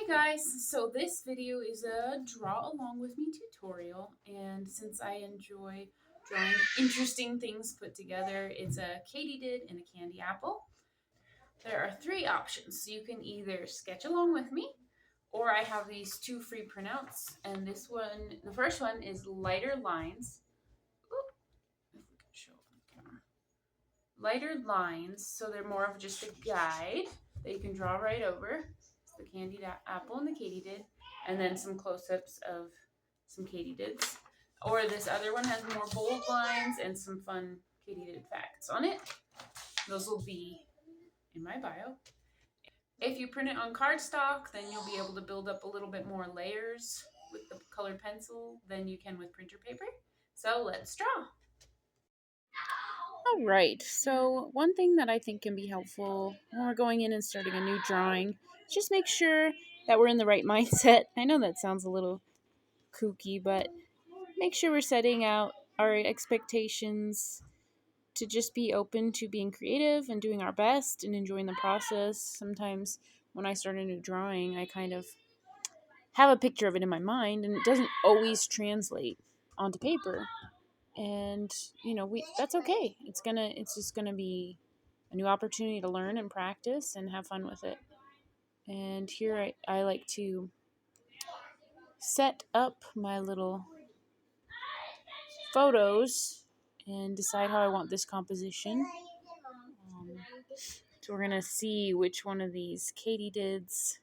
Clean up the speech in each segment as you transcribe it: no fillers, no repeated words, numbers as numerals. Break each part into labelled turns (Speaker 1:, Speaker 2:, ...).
Speaker 1: Hey guys, so this video is a draw along with me tutorial, and since I enjoy drawing interesting things put together, it's a katydid and a candy apple. There are three options. So you can either sketch along with me, or I have these two free printouts, and the first one is lighter lines. Oop, if we can show it on the camera. Lighter lines, so they're more of just a guide that you can draw right over. The candied apple and the katydid, and then some close-ups of some katydids. Or this other one has more bold lines and some fun katydid facts on it. Those will be in my bio. If you print it on cardstock, then you'll be able to build up a little bit more layers with the colored pencil than you can with printer paper. So let's draw. All right, so one thing that I think can be helpful when we're going in and starting a new drawing, just make sure that we're in the right mindset. I know that sounds a little kooky, but make sure we're setting out our expectations to just be open to being creative and doing our best and enjoying the process. Sometimes when I start a new drawing, I kind of have a picture of it in my mind, and it doesn't always translate onto paper. And that's okay. It's just gonna be a new opportunity to learn and practice and have fun with it. And here I like to set up my little photos and decide how I want this composition. So we're gonna see which one of these katydids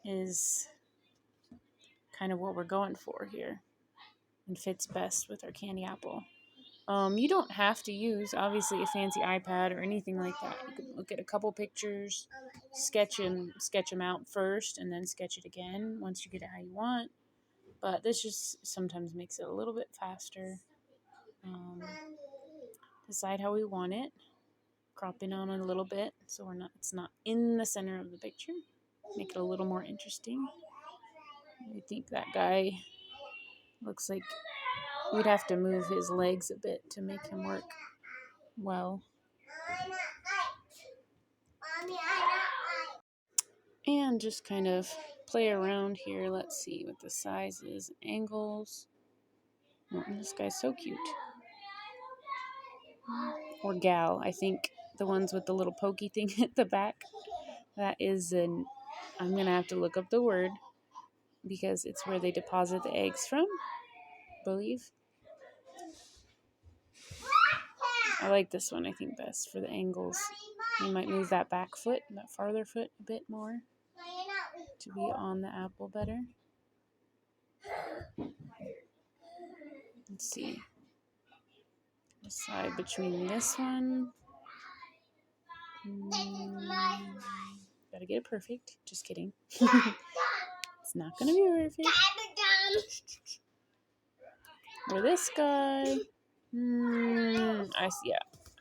Speaker 1: is kind of what we're going for here and fits best with our candy apple. You don't have to use, obviously, a fancy iPad or anything like that. You can look at a couple pictures, sketch them out first, and then sketch it again once you get it how you want. But this just sometimes makes it a little bit faster. Decide how we want it. Crop in on it a little bit so it's not in the center of the picture. Make it a little more interesting. I think that guy looks like we'd have to move his legs a bit to make him work well. And just kind of play around here. Let's see what the sizes, angles. Oh, this guy's so cute. Or gal, I think the ones with the little pokey thing at the back. That is I'm going to have to look up the word because it's where they deposit the eggs from, I believe. I like this one, I think, best for the angles. You might move that back foot, that farther foot a bit more to be on the apple better. Let's see. Decide between this one. Gotta get it perfect. Just kidding. It's not gonna be perfect. Or this guy.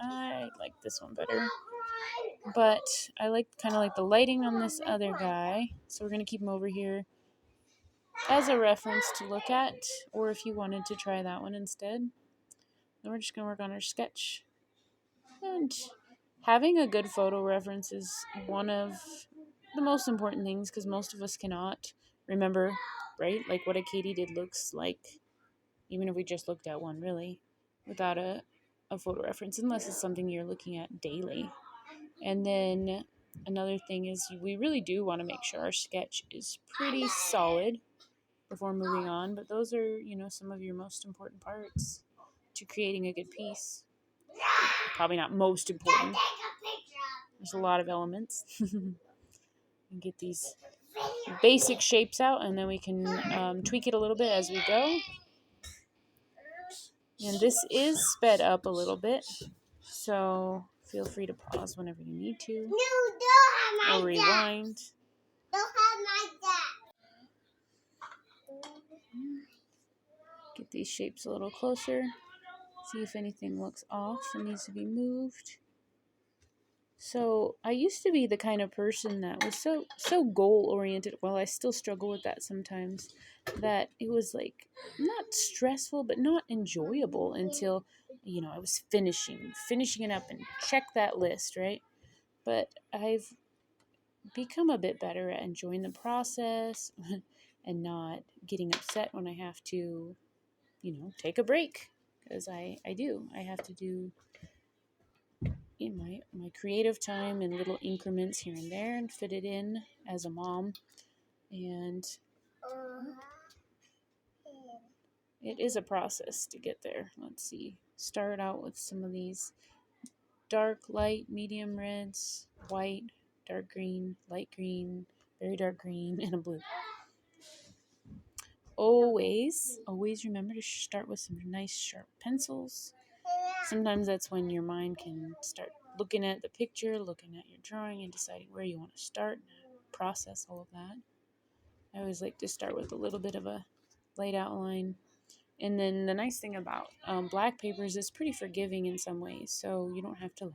Speaker 1: I like this one better. But I like kind of like the lighting on this other guy. So we're gonna keep him over here as a reference to look at, or if you wanted to try that one instead. Then we're just gonna work on our sketch. And having a good photo reference is one of the most important things because most of us cannot remember, right? Like what a katydid looks like, even if we just looked at one, really, without a photo reference, unless it's something you're looking at daily. And then another thing is we really do want to make sure our sketch is pretty solid before moving on, but those are, some of your most important parts to creating a good piece. Probably not most important. There's a lot of elements. And get these basic shapes out, and then we can tweak it a little bit as we go. And this is sped up a little bit, so feel free to pause whenever you need to. Or rewind. Get these shapes a little closer. See if anything looks off and needs to be moved. So I used to be the kind of person that was so goal-oriented. Well, I still struggle with that sometimes. That it was like not stressful, but not enjoyable until, I was finishing it up and check that list, right? But I've become a bit better at enjoying the process and not getting upset when I have to, take a break. Because I do. I have to do in my creative time in little increments here and there and fit it in as a mom. And it is a process to get there. Let's see. Start out with some of these dark, light, medium reds, white, dark green, light green, very dark green, and a blue. Always remember to start with some nice sharp pencils. Sometimes that's when your mind can start looking at the picture, looking at your drawing, and deciding where you want to start and process all of that. I always like to start with a little bit of a light outline. And then the nice thing about black papers is pretty forgiving in some ways, so you don't have to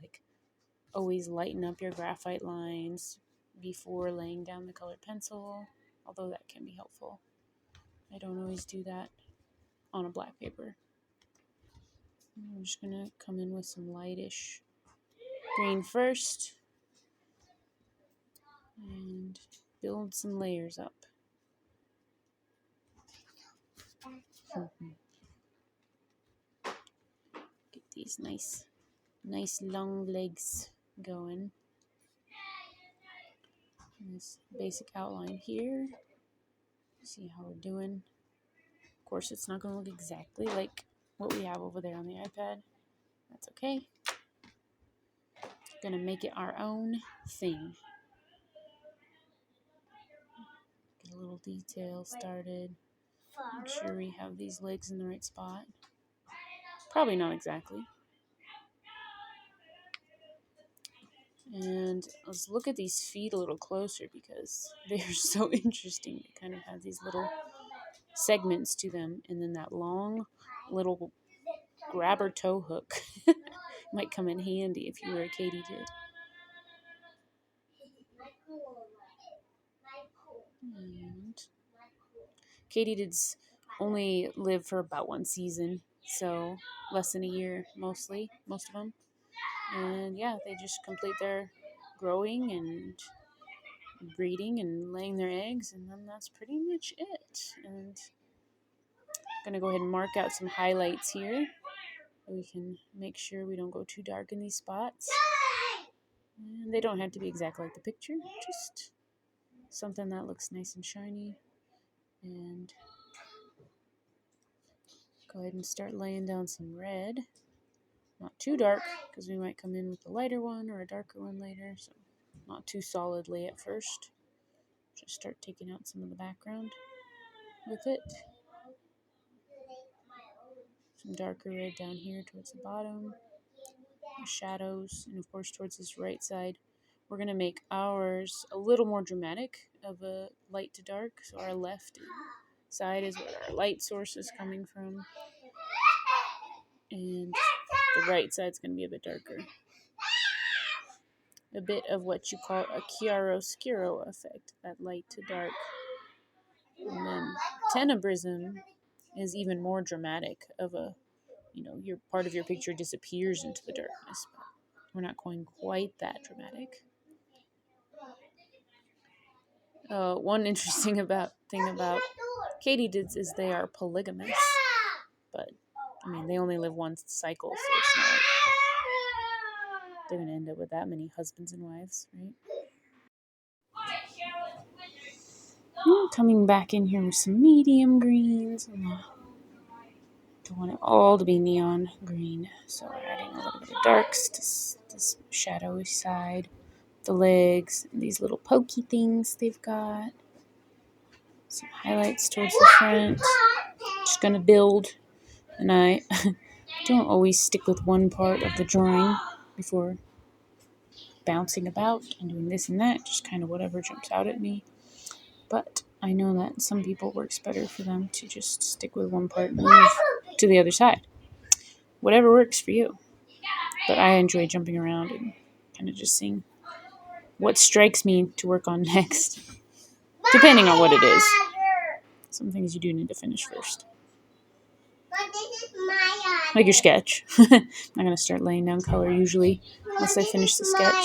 Speaker 1: always lighten up your graphite lines before laying down the colored pencil, although that can be helpful. I don't always do that on a black paper. I'm just going to come in with some lightish green first and build some layers up. Get these nice long legs going. This basic outline here. See how we're doing. Of course, it's not going to look exactly like what we have over there on the iPad. That's okay. Going to make it our own thing. Get a little detail started. Make sure we have these legs in the right spot. Probably not exactly. And let's look at these feet a little closer because they're so interesting. They kind of have these little segments to them, and then that long little grabber toe hook might come in handy if you were a katydid. And katydids only live for about one season, so less than a year most of them. And yeah, they just complete their growing and breeding and laying their eggs, and then that's pretty much it. And I'm gonna go ahead and mark out some highlights here. We can make sure we don't go too dark in these spots. And they don't have to be exactly like the picture, just something that looks nice and shiny. And go ahead and start laying down some red. Not too dark, because we might come in with a lighter one or a darker one later, so not too solidly at first. Just start taking out some of the background with it. Some darker red down here towards the bottom. The shadows, and of course towards this right side. We're going to make ours a little more dramatic of a light to dark, so our left side is where our light source is coming from. And the right side is going to be a bit darker. A bit of what you call a chiaroscuro effect, that light to dark. And then tenebrism is even more dramatic of a, your part of your picture disappears into the darkness. But we're not going quite that dramatic. One interesting thing about katydids is they are polygamous. But, they only live one cycle, so it's not like they're going to end up with that many husbands and wives, right? Coming back in here with some medium greens. Don't want it all to be neon green, so we're adding a little bit of darks to this shadowy side. The legs, and these little pokey things they've got. Some highlights towards the front. Just going to build, and I don't always stick with one part of the drawing before bouncing about and doing this and that, just kind of whatever jumps out at me. But I know that some people works better for them to just stick with one part and move to the other side. Whatever works for you. But I enjoy jumping around and kind of just seeing what strikes me to work on next, depending on what it is. Some things you do need to finish first. Like your sketch. I'm not going to start laying down color usually unless I finish the sketch.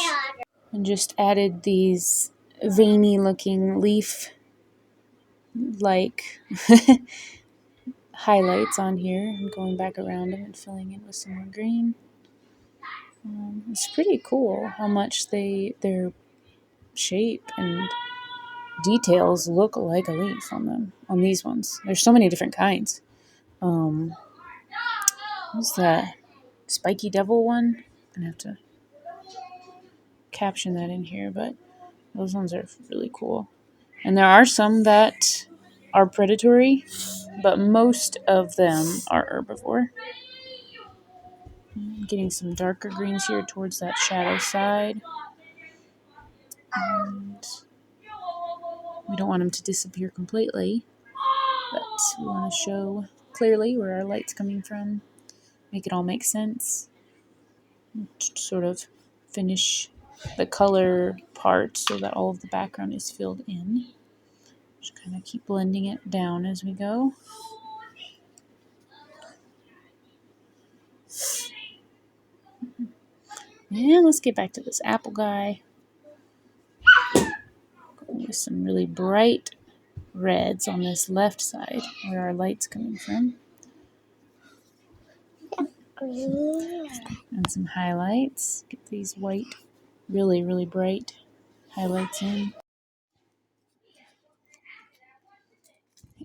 Speaker 1: And just added these veiny looking leaf like highlights on here, and going back around them and filling in with some more green. It's pretty cool how much their shape and details look like a leaf on them, on these ones. There's so many different kinds. What's that spiky devil one? I'm gonna have to caption that in here, but those ones are really cool. And there are some that are predatory, but most of them are herbivore. I'm getting some darker greens here towards that shadow side. And we don't want them to disappear completely, but we want to show clearly where our light's coming from, make it all make sense, sort of finish the color part so that all of the background is filled in. Just kind of keep blending it down as we go. And let's get back to this apple guy with some really bright reds on this left side where our light's coming from. And some highlights. Get these white, really, really bright highlights in.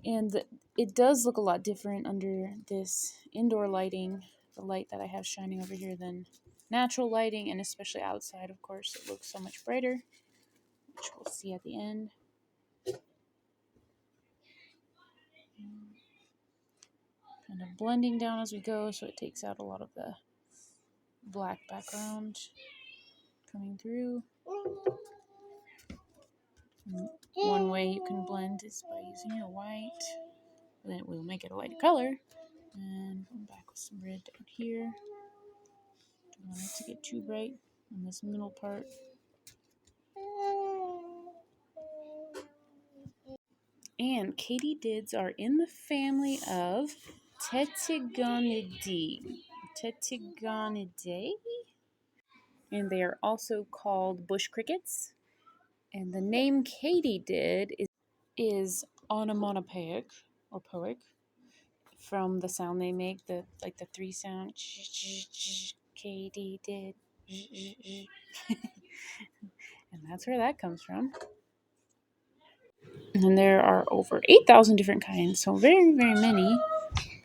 Speaker 1: And it does look a lot different under this indoor lighting, the light that I have shining over here, than natural lighting, and especially outside, of course, it looks so much brighter, which we'll see at the end. Kind of blending down as we go, so it takes out a lot of the black background coming through. And one way you can blend is by using your white. Then it will make it a lighter color. And I'm back with some red down here. Don't want it to get too bright in this middle part. And katydids are in the family of Tetygonidae. Tetygonidae? And they are also called bush crickets. And the name katydid is onomatopoeic or poic from the sound they make, the three sound. Katydid. And that's where that comes from. And there are over 8,000 different kinds, so very, very many,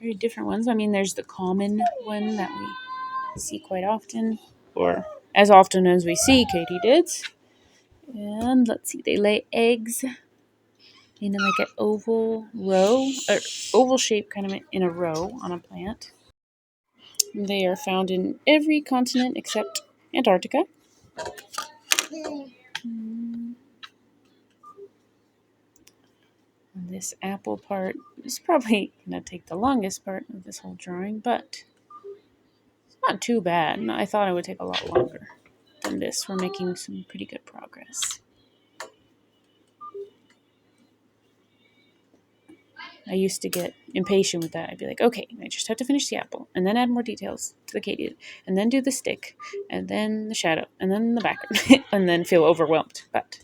Speaker 1: very different ones. I mean, there's the common one that we see quite often, or as often as we see katydids. And let's see, they lay eggs in like an oval row, or oval shape kind of in a row on a plant. They are found in every continent except Antarctica. And this apple part is probably going to take the longest part of this whole drawing, but it's not too bad. I thought it would take a lot longer than this. We're making some pretty good progress. I used to get impatient with that. I'd be like, okay, I just have to finish the apple, and then add more details to the katydid, and then do the stick, and then the shadow, and then the background, and then feel overwhelmed. But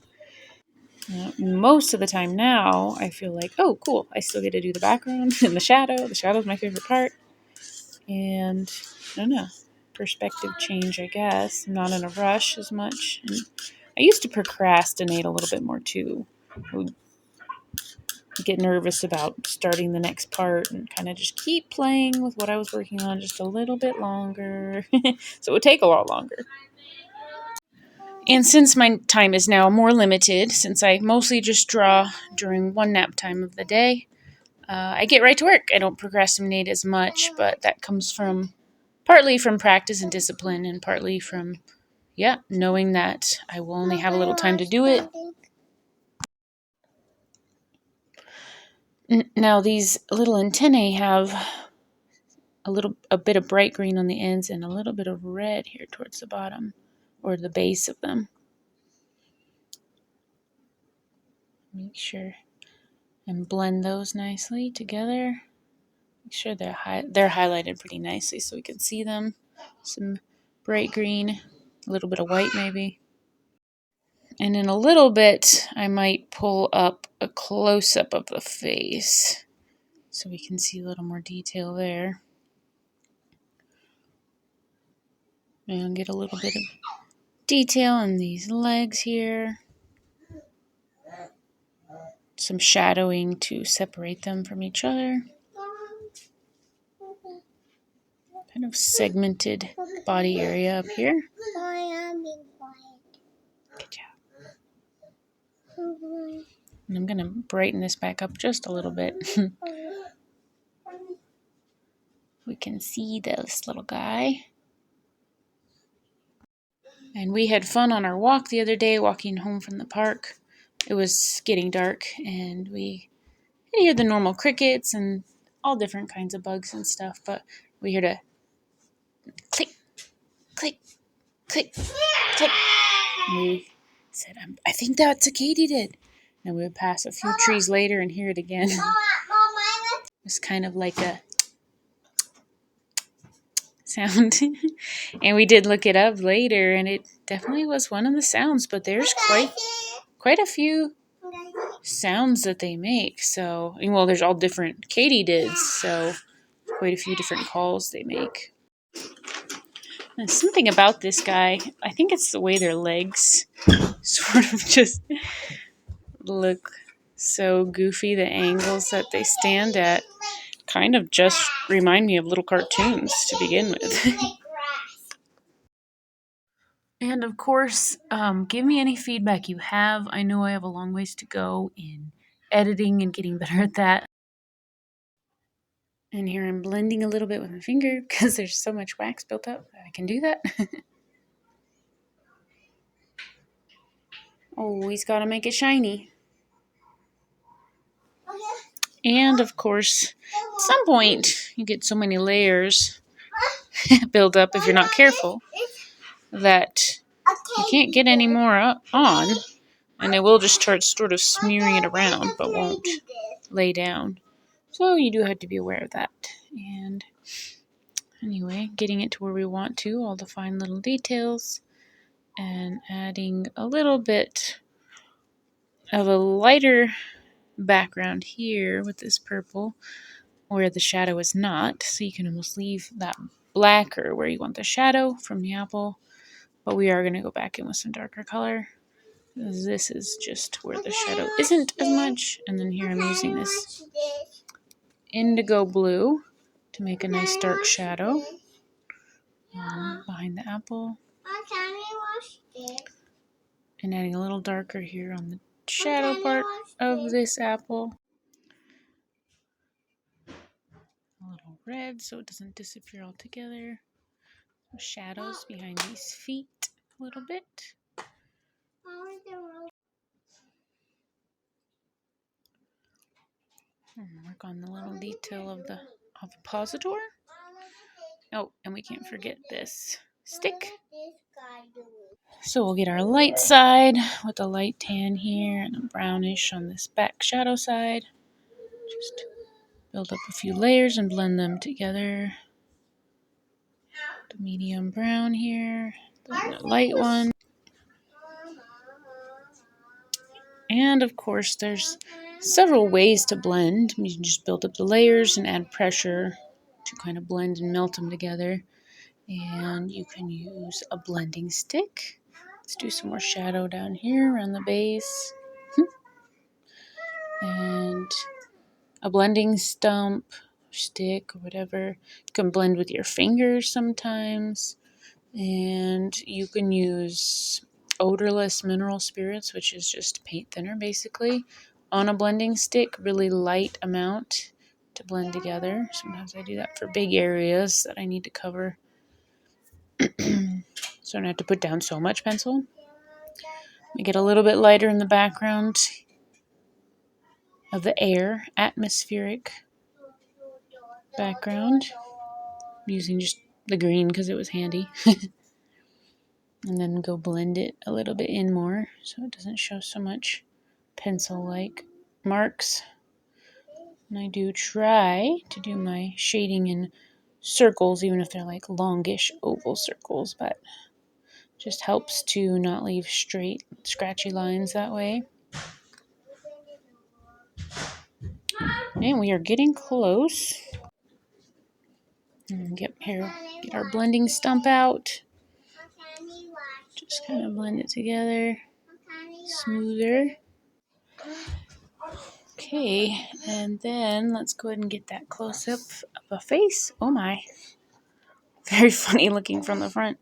Speaker 1: most of the time now, I feel like, oh, cool, I still get to do the background and the shadow. The shadow is my favorite part. And I don't know, perspective change, I guess. I'm not in a rush as much. And I used to procrastinate a little bit more too. I would get nervous about starting the next part and kind of just keep playing with what I was working on just a little bit longer. So it would take a lot longer. And since my time is now more limited, since I mostly just draw during one nap time of the day, I get right to work. I don't procrastinate as much, but that comes from partly from practice and discipline, and partly from, knowing that I will only have a little time to do it. Now, these little antennae have a bit of bright green on the ends and a little bit of red here towards the bottom, or the base of them. Make sure and blend those nicely together. Make sure they're highlighted pretty nicely so we can see them. Some bright green, a little bit of white maybe. And in a little bit, I might pull up a close-up of the face so we can see a little more detail there. And get a little bit of detail on these legs here. Some shadowing to separate them from each other. Kind of segmented body area up here. Good job. And I'm going to brighten this back up just a little bit. We can see this little guy. And we had fun on our walk the other day, walking home from the park. It was getting dark, and we could hear the normal crickets and all different kinds of bugs and stuff, but we heard a click, click, click, click. And we said, I think that's a katydid. And we would pass a few trees later and hear it again. It was kind of like a sound. And we did look it up later, and it definitely was one of the sounds, but there's quite a few sounds that they make. So, well, there's all different katydids, so quite a few different calls they make. And something about this guy, I think it's the way their legs sort of just look so goofy. The angles that they stand at kind of just remind me of little cartoons to begin with. And of course, give me any feedback you have. I know I have a long ways to go in editing and getting better at that. And here I'm blending a little bit with my finger because there's so much wax built up. I can do that. Always got to make it shiny. And of course, at some point, you get so many layers build up if you're not careful that you can't get any more on, and it will just start sort of smearing it around but won't lay down. So you do have to be aware of that. And anyway, getting it to where we want to, all the fine little details, and adding a little bit of a lighter background here with this purple where the shadow is not, so you can almost leave that blacker where you want the shadow from the apple, but we are going to go back in with some darker color. This is just where the shadow isn't as much, and then here I'm using this indigo blue to make a nice dark shadow behind the apple, and adding a little darker here on the shadow part of this apple. A little red so it doesn't disappear altogether. Shadows behind these feet a little bit. And work on the little detail of the ovipositor. Oh, and we can't forget this stick. So we'll get our light side with a light tan here and a brownish on this back shadow side. Just build up a few layers and blend them together. The medium brown here, the light one. And of course, there's several ways to blend. You can just build up the layers and add pressure to kind of blend and melt them together. And you can use a blending stick. Let's do some more shadow down here around the base. And a blending stump, stick, or whatever. You can blend with your fingers sometimes. And you can use odorless mineral spirits, which is just paint thinner basically, on a blending stick, really light amount to blend together. Sometimes I do that for big areas that I need to cover, so I don't have to put down so much pencil. Make it a little bit lighter in the background of the air, atmospheric background. I'm using just the green because it was handy. And then go blend it a little bit in more so it doesn't show so much pencil-like marks. And I do try to do my shading in circles, even if they're like longish oval circles, but Just helps to not leave straight, scratchy lines that way. And we are getting close. Get our blending stump out. Just kind of blend it together. Smoother. Okay, and then let's go ahead and get that close-up of a face. Oh my. Very funny looking from the front.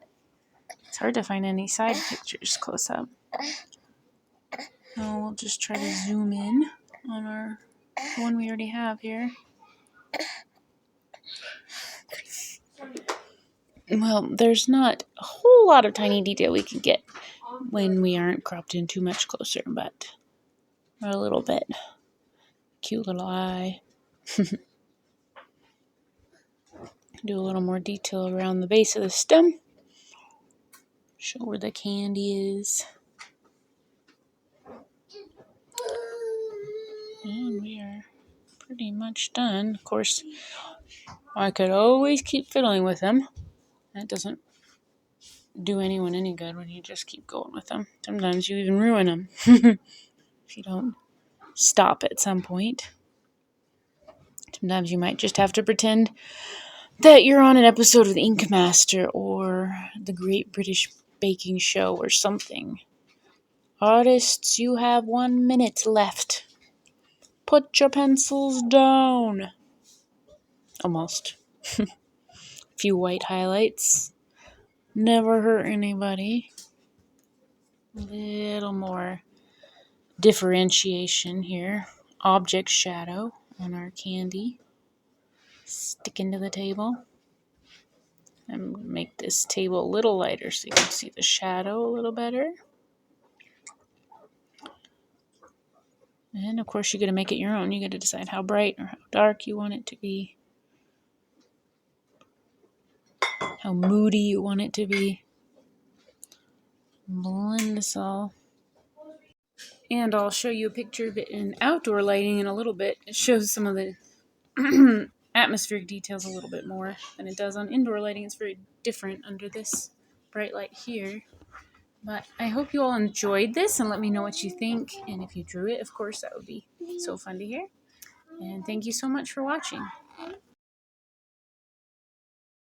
Speaker 1: It's hard to find any side pictures close up. We'll just try to zoom in on our one we already have here. Well, there's not a whole lot of tiny detail we can get when we aren't cropped in too much closer, but a little bit. Cute little eye. Do a little more detail around the base of the stem. Show where the candy is. And we are pretty much done. Of course, I could always keep fiddling with them. That doesn't do anyone any good when you just keep going with them. Sometimes you even ruin them if you don't stop at some point. Sometimes you might just have to pretend that you're on an episode of Ink Master or the Great British Baking Show or something. Artists, you have 1 minute left. Put your pencils down. Almost. A few white highlights. Never hurt anybody. A little more differentiation here. Object shadow on our candy. Stick into the table. And make this table a little lighter so you can see the shadow a little better. And of course you got to make it your own. You got to decide how bright or how dark you want it to be. How moody you want it to be. Blend this all. And I'll show you a picture of it in outdoor lighting in a little bit. It shows some of the atmospheric details a little bit more than it does on indoor lighting. It's very different under this bright light here. But I hope you all enjoyed this and let me know what you think. And if you drew it, of course, that would be so fun to hear. And thank you so much for watching.